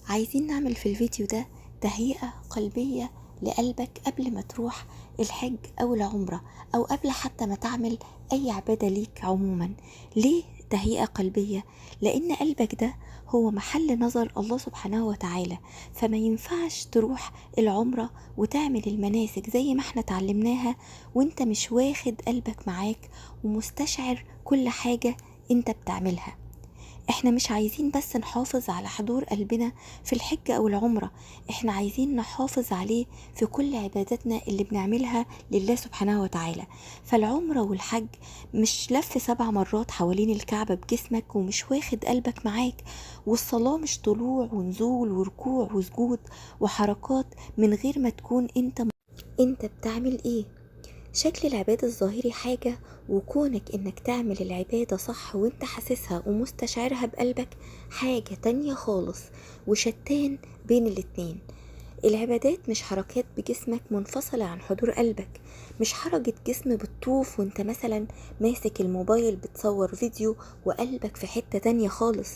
عايزين نعمل في الفيديو ده تهيئة قلبية لقلبك قبل ما تروح الحج أو العمرة أو قبل حتى ما تعمل أي عبادة ليك عموما. ليه تهيئة قلبية؟ لأن قلبك ده هو محل نظر الله سبحانه وتعالى، فما ينفعش تروح العمرة وتعمل المناسك زي ما احنا تعلمناها وانت مش واخد قلبك معاك ومستشعر كل حاجة انت بتعملها. احنا مش عايزين بس نحافظ على حضور قلبنا في الحج او العمرة، احنا عايزين نحافظ عليه في كل عباداتنا اللي بنعملها لله سبحانه وتعالى. فالعمرة والحج مش لف 7 مرات حوالين الكعبة بجسمك ومش واخد قلبك معاك، والصلاة مش طلوع ونزول وركوع وسجود وحركات من غير ما تكون انت بتعمل ايه. شكل العبادة الظاهري حاجة، وكونك انك تعمل العبادة صح وانت حاسسها ومستشعرها بقلبك حاجة تانية خالص، وشتان بين الاتنين. العبادات مش حركات بجسمك منفصلة عن حضور قلبك، مش حركة جسم بتطوف وانت مثلا ماسك الموبايل بتصور فيديو وقلبك في حتة تانية خالص،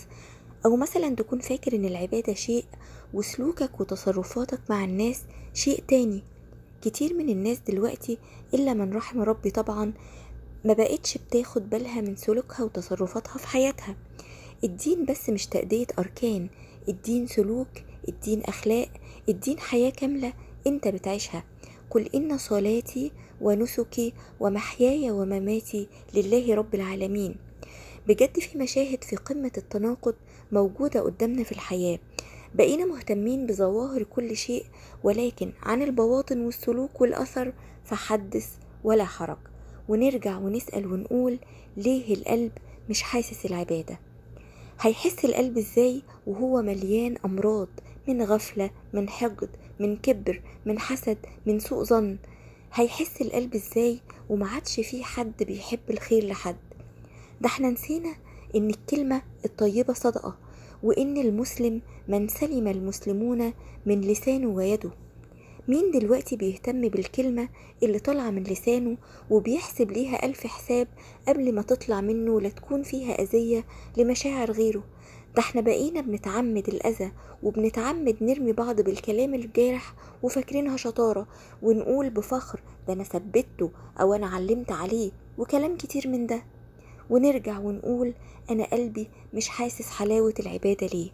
او مثلا تكون فاكر ان العبادة شيء وسلوكك وتصرفاتك مع الناس شيء تاني. كتير من الناس دلوقتي إلا من رحم ربي طبعا ما بقتش بتاخد بالها من سلوكها وتصرفاتها في حياتها. الدين بس مش تأدية أركان، الدين سلوك، الدين أخلاق، الدين حياة كاملة انت بتعيشها. قل إن صلاتي ونسكي ومحياي ومماتي لله رب العالمين. بجد في مشاهد في قمة التناقض موجودة قدامنا في الحياة، بقينا مهتمين بظواهر كل شيء ولكن عن البواطن والسلوك والأثر فحدث ولا حرج. ونرجع ونسأل ونقول ليه القلب مش حاسس العبادة؟ هيحس القلب ازاي وهو مليان أمراض، من غفلة، من حقد، من كبر، من حسد، من سوء ظن؟ هيحس القلب ازاي ومعادش فيه حد بيحب الخير لحد؟ ده احنا نسينا ان الكلمة الطيبة صدقة، وان المسلم من سلم المسلمون من لسانه ويده. مين دلوقتي بيهتم بالكلمة اللي طالعة من لسانه وبيحسب ليها 1000 حساب قبل ما تطلع منه لا تكون فيها أذية لمشاعر غيره؟ ده احنا بقينا بنتعمد الأذى وبنتعمد نرمي بعض بالكلام الجارح وفاكرينها شطارة، ونقول بفخر ده أنا ثبته أو أنا علمت عليه وكلام كتير من ده. ونرجع ونقول أنا قلبي مش حاسس حلاوة العبادة ليه؟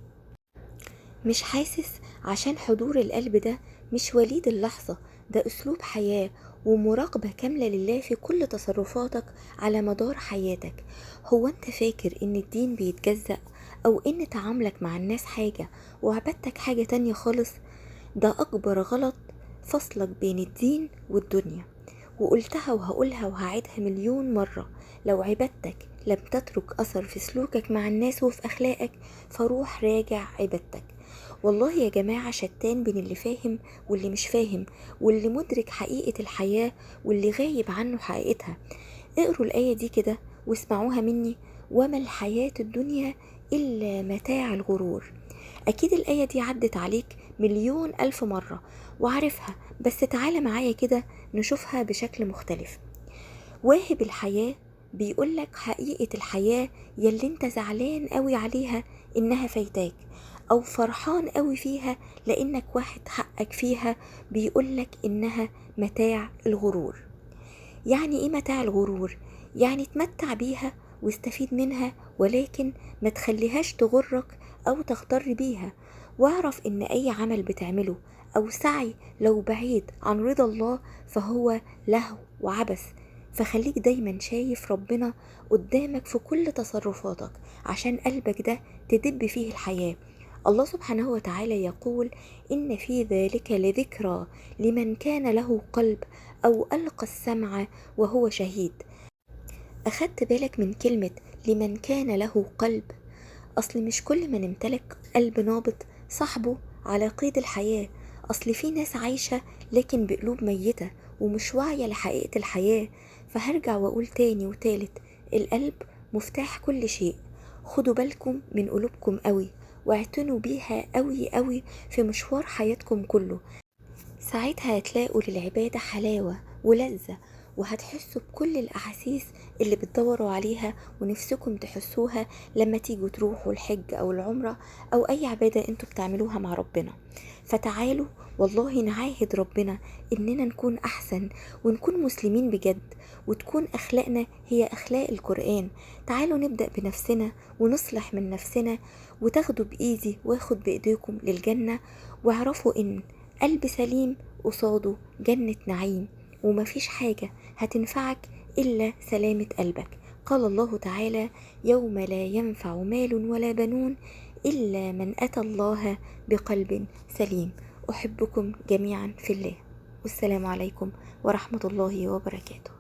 مش حاسس عشان حضور القلب ده مش وليد اللحظة، ده أسلوب حياة ومراقبة كاملة لله في كل تصرفاتك على مدار حياتك. هو أنت فاكر إن الدين بيتجزأ أو إن تعاملك مع الناس حاجة وعبادتك حاجة تانية خالص؟ ده أكبر غلط، فصلك بين الدين والدنيا. وقلتها وهقولها وهعيدها مليون مرة، لو عبادتك لم تترك أثر في سلوكك مع الناس وفي أخلاقك فروح راجع عبادتك. والله يا جماعة شتان بين اللي فاهم واللي مش فاهم، واللي مدرك حقيقة الحياة واللي غايب عنه حقيقتها. اقروا الآية دي كده واسمعوها مني: وما الحياة الدنيا إلا متاع الغرور. أكيد الآية دي عدت عليك مليون ألف مرة وعارفها، بس تعالى معايا كده نشوفها بشكل مختلف. واهب الحياة بيقولك حقيقة الحياة يلي انت زعلان قوي عليها انها فايتاك، او فرحان قوي فيها لانك واحد حقك فيها، بيقولك انها متاع الغرور. يعني ايه متاع الغرور؟ يعني تمتع بيها واستفيد منها، ولكن ما تخليهاش تغرك او تغتر بيها. واعرف ان اي عمل بتعمله او سعي لو بعيد عن رضا الله فهو لهو وعبث. فخليك دايما شايف ربنا قدامك في كل تصرفاتك عشان قلبك ده تدب فيه الحياة. الله سبحانه وتعالى يقول: إن في ذلك لذكرى لمن كان له قلب أو ألقى السمع وهو شهيد. أخدت بالك من كلمة لمن كان له قلب؟ أصل مش كل من امتلك قلب نابض صاحبه على قيد الحياة. أصل في ناس عايشة لكن بقلوب ميتة ومش واعية لحقيقة الحياة. فهرجع وأقول تاني وتالت: القلب مفتاح كل شيء. خدوا بالكم من قلوبكم قوي واعتنوا بيها قوي قوي في مشوار حياتكم كله. ساعتها هتلاقوا للعبادة حلاوة ولذة وهتحسوا بكل الأحاسيس اللي بتدوروا عليها ونفسكم تحسوها لما تيجوا تروحوا الحج أو العمرة أو أي عبادة انتوا بتعملوها مع ربنا. فتعالوا والله نعاهد ربنا إننا نكون أحسن ونكون مسلمين بجد، وتكون أخلاقنا هي أخلاق القرآن. تعالوا نبدأ بنفسنا ونصلح من نفسنا، وتاخدوا بإيدي واخد بإيديكم للجنة. واعرفوا إن قلب سليم قصاده جنة نعيم، ومفيش حاجة هتنفعك إلا سلامة قلبك. قال الله تعالى: يوم لا ينفع مال ولا بنون إلا من أتى الله بقلب سليم. أحبكم جميعا في الله، والسلام عليكم ورحمة الله وبركاته.